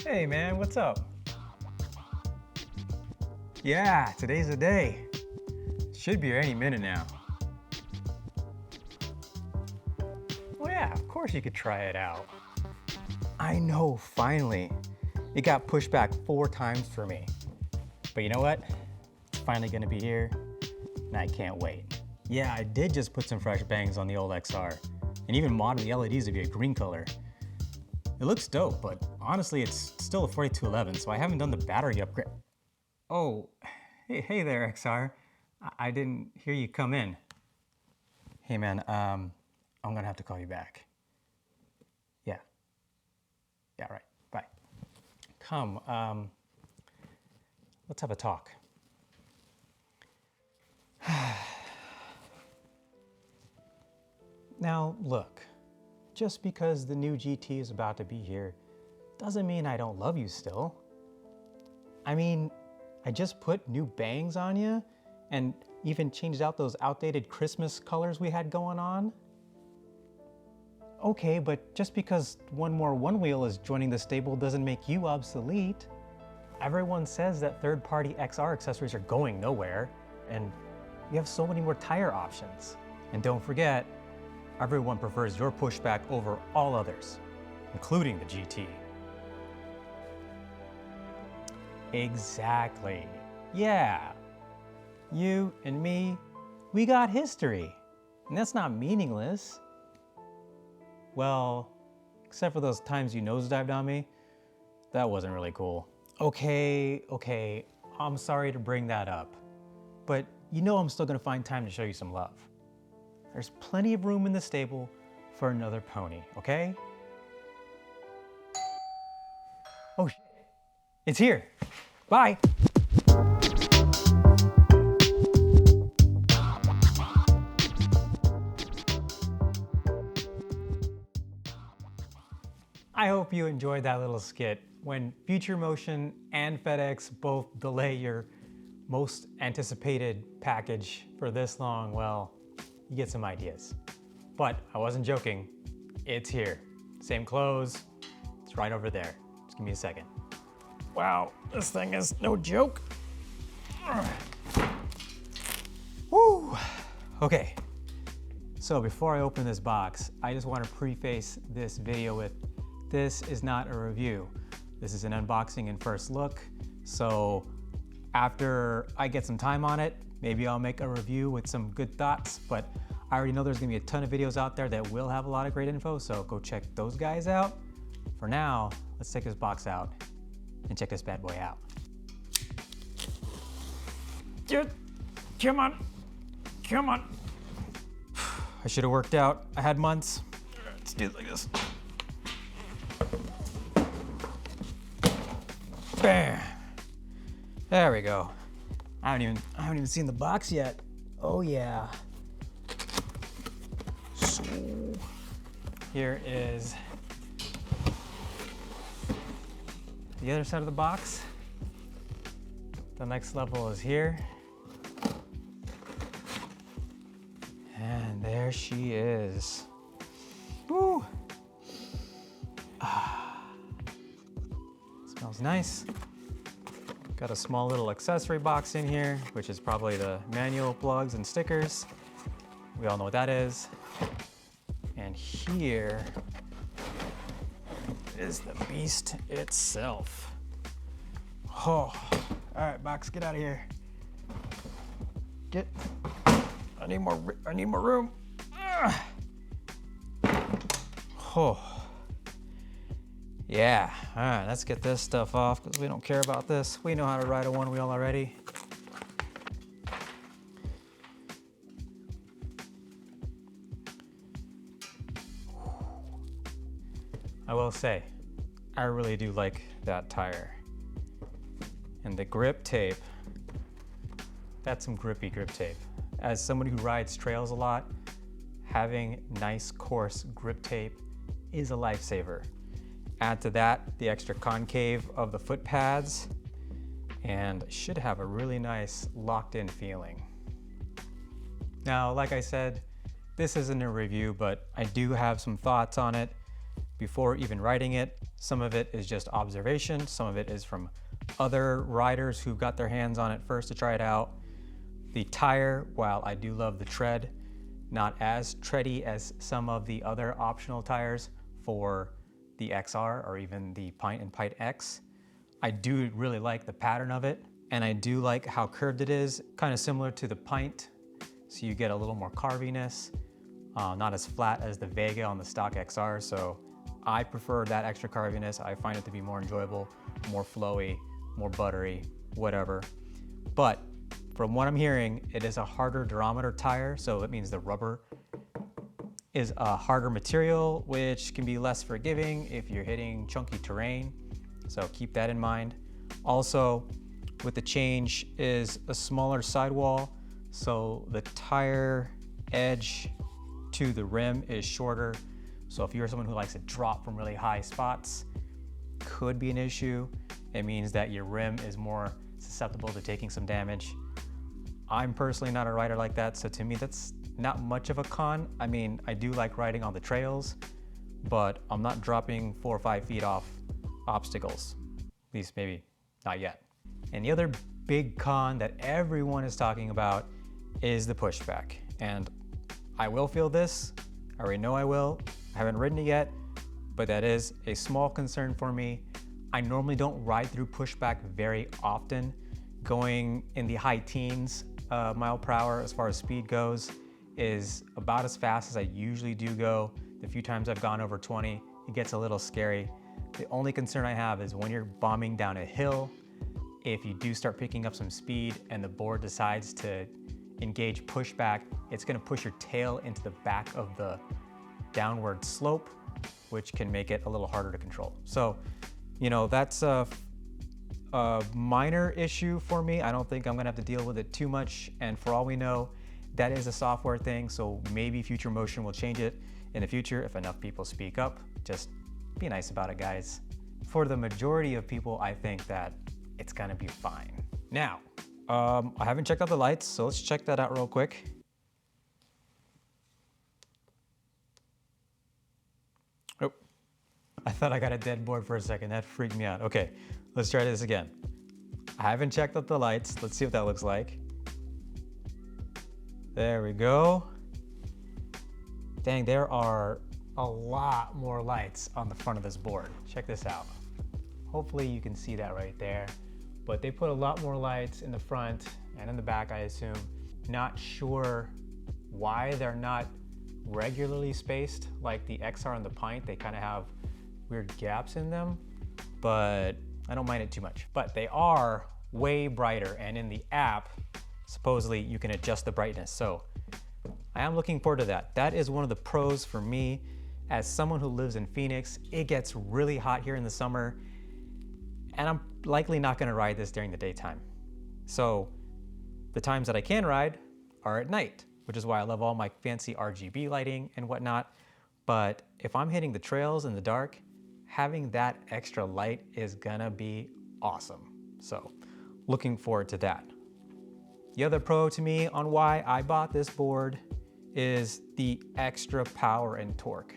Hey man, what's up? Yeah, today's the day. Should be here any minute now. Well, yeah, of course you could try it out. I know, finally. It got pushed back 4 times for me. But you know what? It's finally gonna be here, and I can't wait. Yeah, I did just put some fresh bangs on the old XR, and even modded the LEDs to be a green color. It looks dope, but honestly, it's still a 4211, so I haven't done the battery upgrade. Oh, hey there, XR. I didn't hear you come in. Hey man, I'm gonna have to call you back. Yeah, right, bye. Come, let's have a talk. Now, look. Just because the new GT is about to be here doesn't mean I don't love you still. I mean, I just put new bangs on you and even changed out those outdated Christmas colors we had going on. Okay, but just because one more Onewheel is joining the stable doesn't make you obsolete. Everyone says that third-party XR accessories are going nowhere, and you have so many more tire options. And don't forget, everyone prefers your Pushback over all others, including the GT. Exactly. Yeah. You and me, we got history. And that's not meaningless. Well, except for those times you nosedived on me, that wasn't really cool. Okay, I'm sorry to bring that up. But you know I'm still gonna find time to show you some love. There's plenty of room in the stable for another pony, okay? Oh shit, it's here. Bye. I hope you enjoyed that little skit. When Future Motion and FedEx both delay your most anticipated package for this long, well, you get some ideas. But I wasn't joking, it's here. Same clothes, it's right over there. Just give me a second. Wow, this thing is no joke. Woo! Okay, so before I open this box, I just want to preface this video with, this is not a review. This is an unboxing and first look. So after I get some time on it, maybe I'll make a review with some good thoughts, but I already know there's gonna be a ton of videos out there that will have a lot of great info, so go check those guys out. For now, let's take this box out and check this bad boy out. Dude, come on. I should have worked out. I had months. Let's do it like this. Bam. There we go. I haven't even seen the box yet. Oh yeah. So here is the other side of the box. The next level is here. And there she is. Woo! Smells nice. Got a small little accessory box in here, which is probably the manual plugs and stickers. We all know what that is. And here is the beast itself. Oh, all right, box, get out of here. I need more room. Oh. Yeah, all right, let's get this stuff off because we don't care about this. We know how to ride a Onewheel already. I will say, I really do like that tire. And the grip tape, that's some grippy grip tape. As somebody who rides trails a lot, having nice coarse grip tape is a lifesaver. Add to that the extra concave of the foot pads and should have a really nice locked in feeling. Now, like I said, this isn't a review, but I do have some thoughts on it. before even riding it. Some of it is just observation. Some of it is from other riders who got their hands on it first to try it out. The tire, while I do love the tread, not as tready as some of the other optional tires for the XR or even the Pint and Pint X. I do really like the pattern of it, and I do like how curved it is, kind of similar to the Pint, so you get a little more carviness, not as flat as the Vega on the stock XR, so I prefer that extra carviness. I find it to be more enjoyable, more flowy, more buttery, whatever. But from what I'm hearing, it is a harder durometer tire, so that means the rubber is a harder material, which can be less forgiving if you're hitting chunky terrain. So keep that in mind. Also, with the change is a smaller sidewall, so the tire edge to the rim is shorter. So if you're someone who likes to drop from really high spots, could be an issue. It means that your rim is more susceptible to taking some damage. I'm personally not a rider like that, so to me that's not much of a con. I mean, I do like riding on the trails, but I'm not dropping 4 or 5 feet off obstacles, at least maybe not yet. And the other big con that everyone is talking about is the pushback. And I will feel this, I already know I will. I haven't ridden it yet, but that is a small concern for me. I normally don't ride through pushback very often. Going in the high teens mile per hour as far as speed goes is about as fast as I usually do go. The few times I've gone over 20, it gets a little scary. The only concern I have is when you're bombing down a hill, if you do start picking up some speed and the board decides to engage pushback, it's gonna push your tail into the back of the downward slope, which can make it a little harder to control. So, you know, that's a minor issue for me. I don't think I'm gonna have to deal with it too much. And for all we know, that is a software thing. So maybe Future Motion will change it in the future if enough people speak up. Just be nice about it, guys. For the majority of people, I think that it's gonna be fine. Now, I haven't checked out the lights, so let's check that out real quick. Oh, I thought I got a dead board for a second. That freaked me out. Okay, let's try this again. I haven't checked out the lights. Let's see what that looks like. There we go. Dang, there are a lot more lights on the front of this board. Check this out. Hopefully you can see that right there. But they put a lot more lights in the front and in the back, I assume. Not sure why they're not regularly spaced like the XR and the Pint. They kind of have weird gaps in them, but I don't mind it too much. But they are way brighter, and in the app, supposedly you can adjust the brightness. So I am looking forward to that. That is one of the pros for me. As someone who lives in Phoenix, it gets really hot here in the summer, and I'm likely not gonna ride this during the daytime. So the times that I can ride are at night, which is why I love all my fancy RGB lighting and whatnot. But if I'm hitting the trails in the dark, having that extra light is gonna be awesome. So looking forward to that. The other pro to me on why I bought this board is the extra power and torque.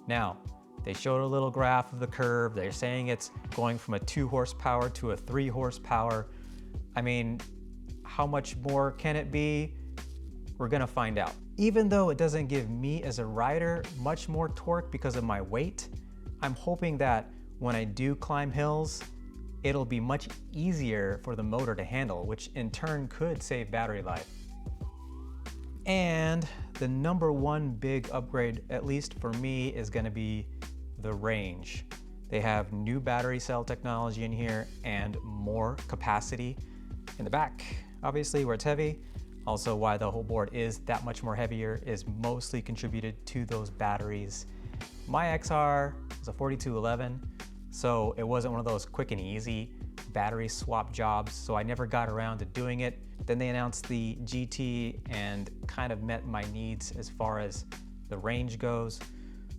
Now, they showed a little graph of the curve. They're saying it's going from a 2 horsepower to a 3 horsepower. I mean, how much more can it be? We're gonna find out. Even though it doesn't give me as a rider much more torque because of my weight, I'm hoping that when I do climb hills, it'll be much easier for the motor to handle, which in turn could save battery life. And the number one big upgrade, at least for me, is gonna be the range. They have new battery cell technology in here and more capacity in the back, obviously, where it's heavy. Also, why the whole board is that much more heavier is mostly contributed to those batteries. My XR is a 4211, so it wasn't one of those quick and easy battery swap jobs, so I never got around to doing it. Then they announced the GT and kind of met my needs as far as the range goes.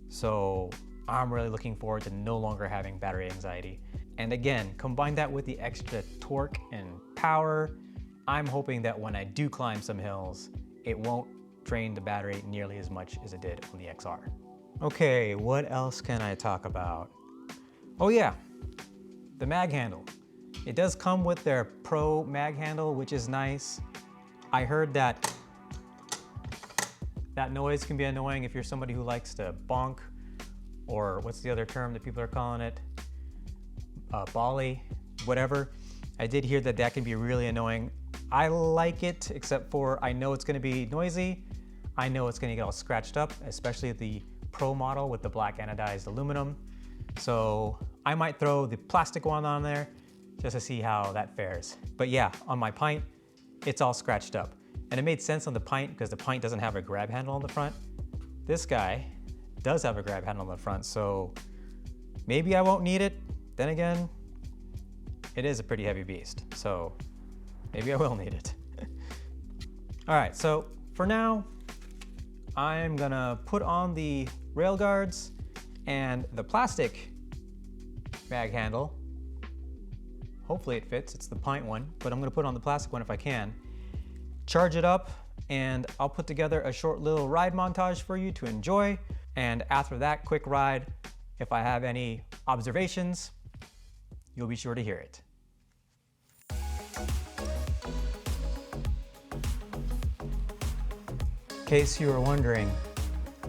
So I'm really looking forward to no longer having battery anxiety. And again, combine that with the extra torque and power, I'm hoping that when I do climb some hills, it won't drain the battery nearly as much as it did on the XR. Okay, what else can I talk about? Oh yeah, the mag handle. It does come with their Pro mag handle, which is nice. I heard that noise can be annoying if you're somebody who likes to bonk, or what's the other term that people are calling it? Volley, whatever. I did hear that that can be really annoying. I like it, except for I know it's gonna be noisy. I know it's gonna get all scratched up, especially the Pro model with the black anodized aluminum. So I might throw the plastic one on there just to see how that fares. But yeah, on my Pint, it's all scratched up. And it made sense on the Pint because the Pint doesn't have a grab handle on the front. This guy does have a grab handle on the front, so maybe I won't need it. Then again, it is a pretty heavy beast, so maybe I will need it. All right, so for now, I'm gonna put on the rail guards and the plastic mag handle. Hopefully it fits, it's the Pint one, but I'm gonna put on the plastic one if I can. Charge it up, and I'll put together a short little ride montage for you to enjoy. And after that quick ride, if I have any observations, you'll be sure to hear it. In case you were wondering,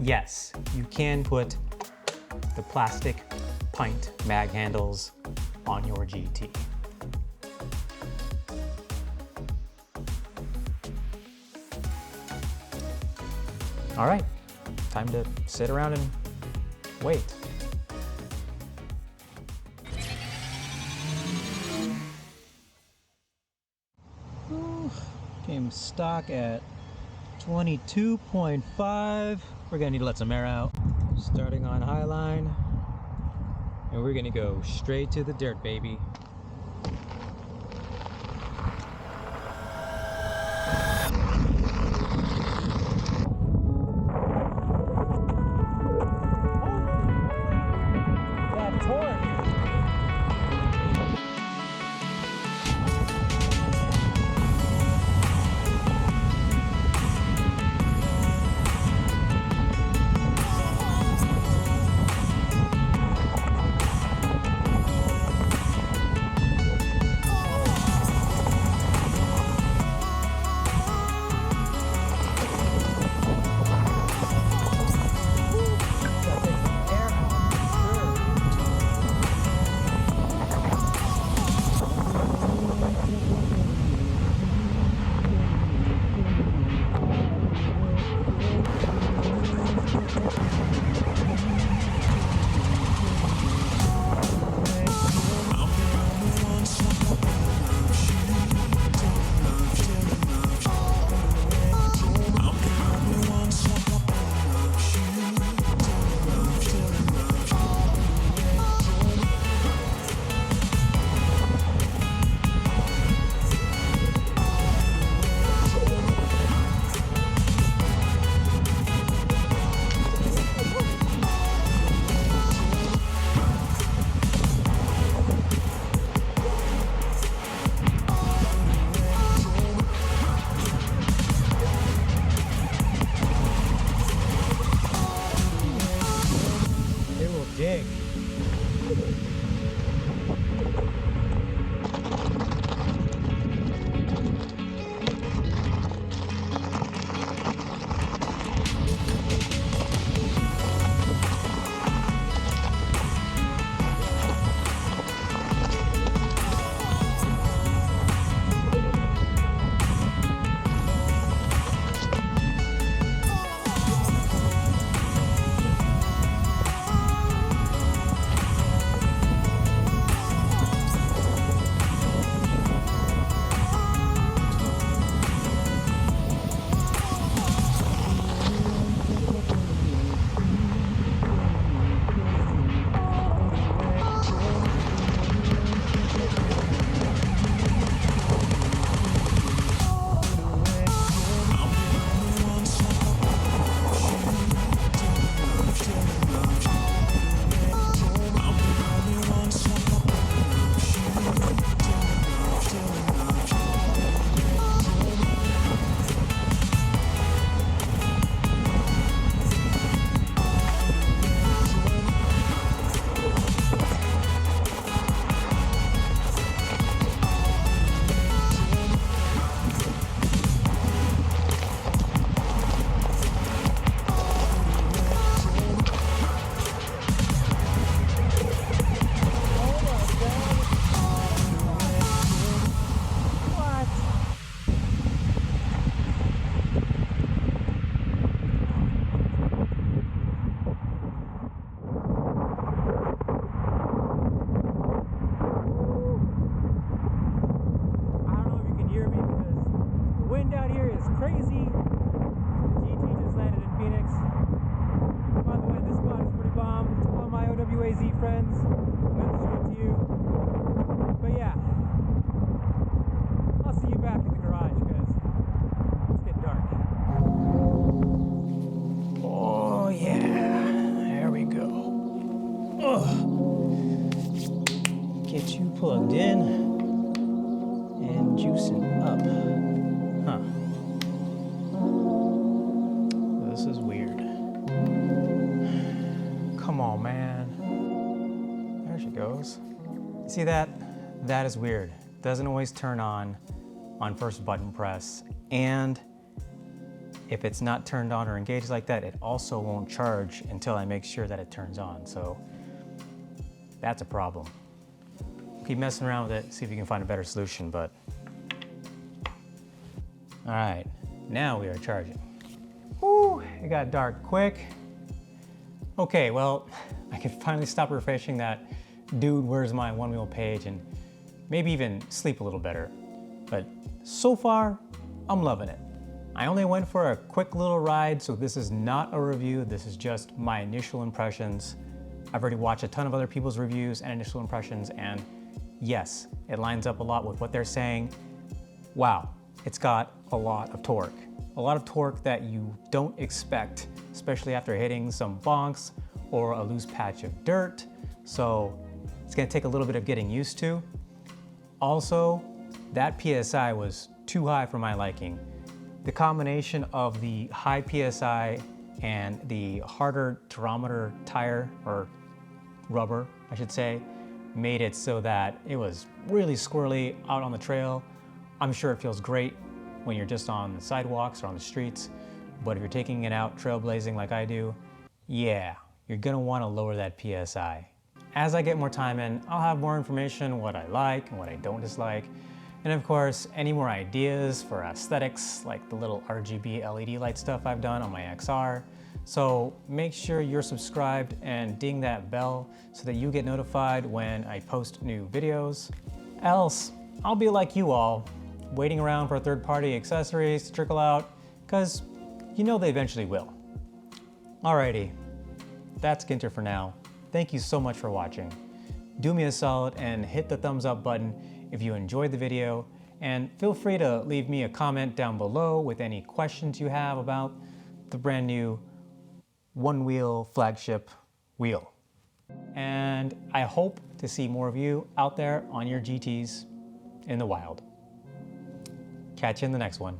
yes, you can put the plastic Pint mag handles on your GT. All right, time to sit around and wait. Came stock at 22.5. We're gonna need to let some air out. Starting on Highline, and we're gonna go straight to the dirt, baby. friends. I'm going to show it to you. But yeah, I'll see you back in the garage because it's getting dark. Oh yeah, there we go. Get you plugged in and juicing up. Huh. This is weird. Come on, man. There she goes. See that? That is weird. Doesn't always turn on first button press. And if it's not turned on or engaged like that, it also won't charge until I make sure that it turns on. So that's a problem. Keep messing around with it, see if you can find a better solution, but. All right, now we are charging. Woo, it got dark quick. Okay, well, I can finally stop refreshing that dude, where's my Onewheel page and maybe even sleep a little better. But so far, I'm loving it. I only went for a quick little ride, so this is not a review, this is just my initial impressions. I've already watched a ton of other people's reviews and initial impressions, and yes, it lines up a lot with what they're saying. Wow, it's got a lot of torque. A lot of torque that you don't expect, especially after hitting some bonks or a loose patch of dirt. So it's gonna take a little bit of getting used to. Also, that PSI was too high for my liking. The combination of the high PSI and the harder durometer tire, or rubber, I should say, made it so that it was really squirrely out on the trail. I'm sure it feels great when you're just on the sidewalks or on the streets, but if you're taking it out trailblazing like I do, yeah, you're gonna wanna lower that PSI. As I get more time in, I'll have more information, what I like and what I don't dislike. And of course, any more ideas for aesthetics, like the little RGB LED light stuff I've done on my XR. So make sure you're subscribed and ding that bell so that you get notified when I post new videos. Else, I'll be like you all, waiting around for third-party accessories to trickle out, because you know they eventually will. Alrighty, that's Ginter for now. Thank you so much for watching. Do me a solid and hit the thumbs up button if you enjoyed the video, and feel free to leave me a comment down below with any questions you have about the brand new Onewheel flagship wheel. And I hope to see more of you out there on your GTs in the wild. Catch you in the next one.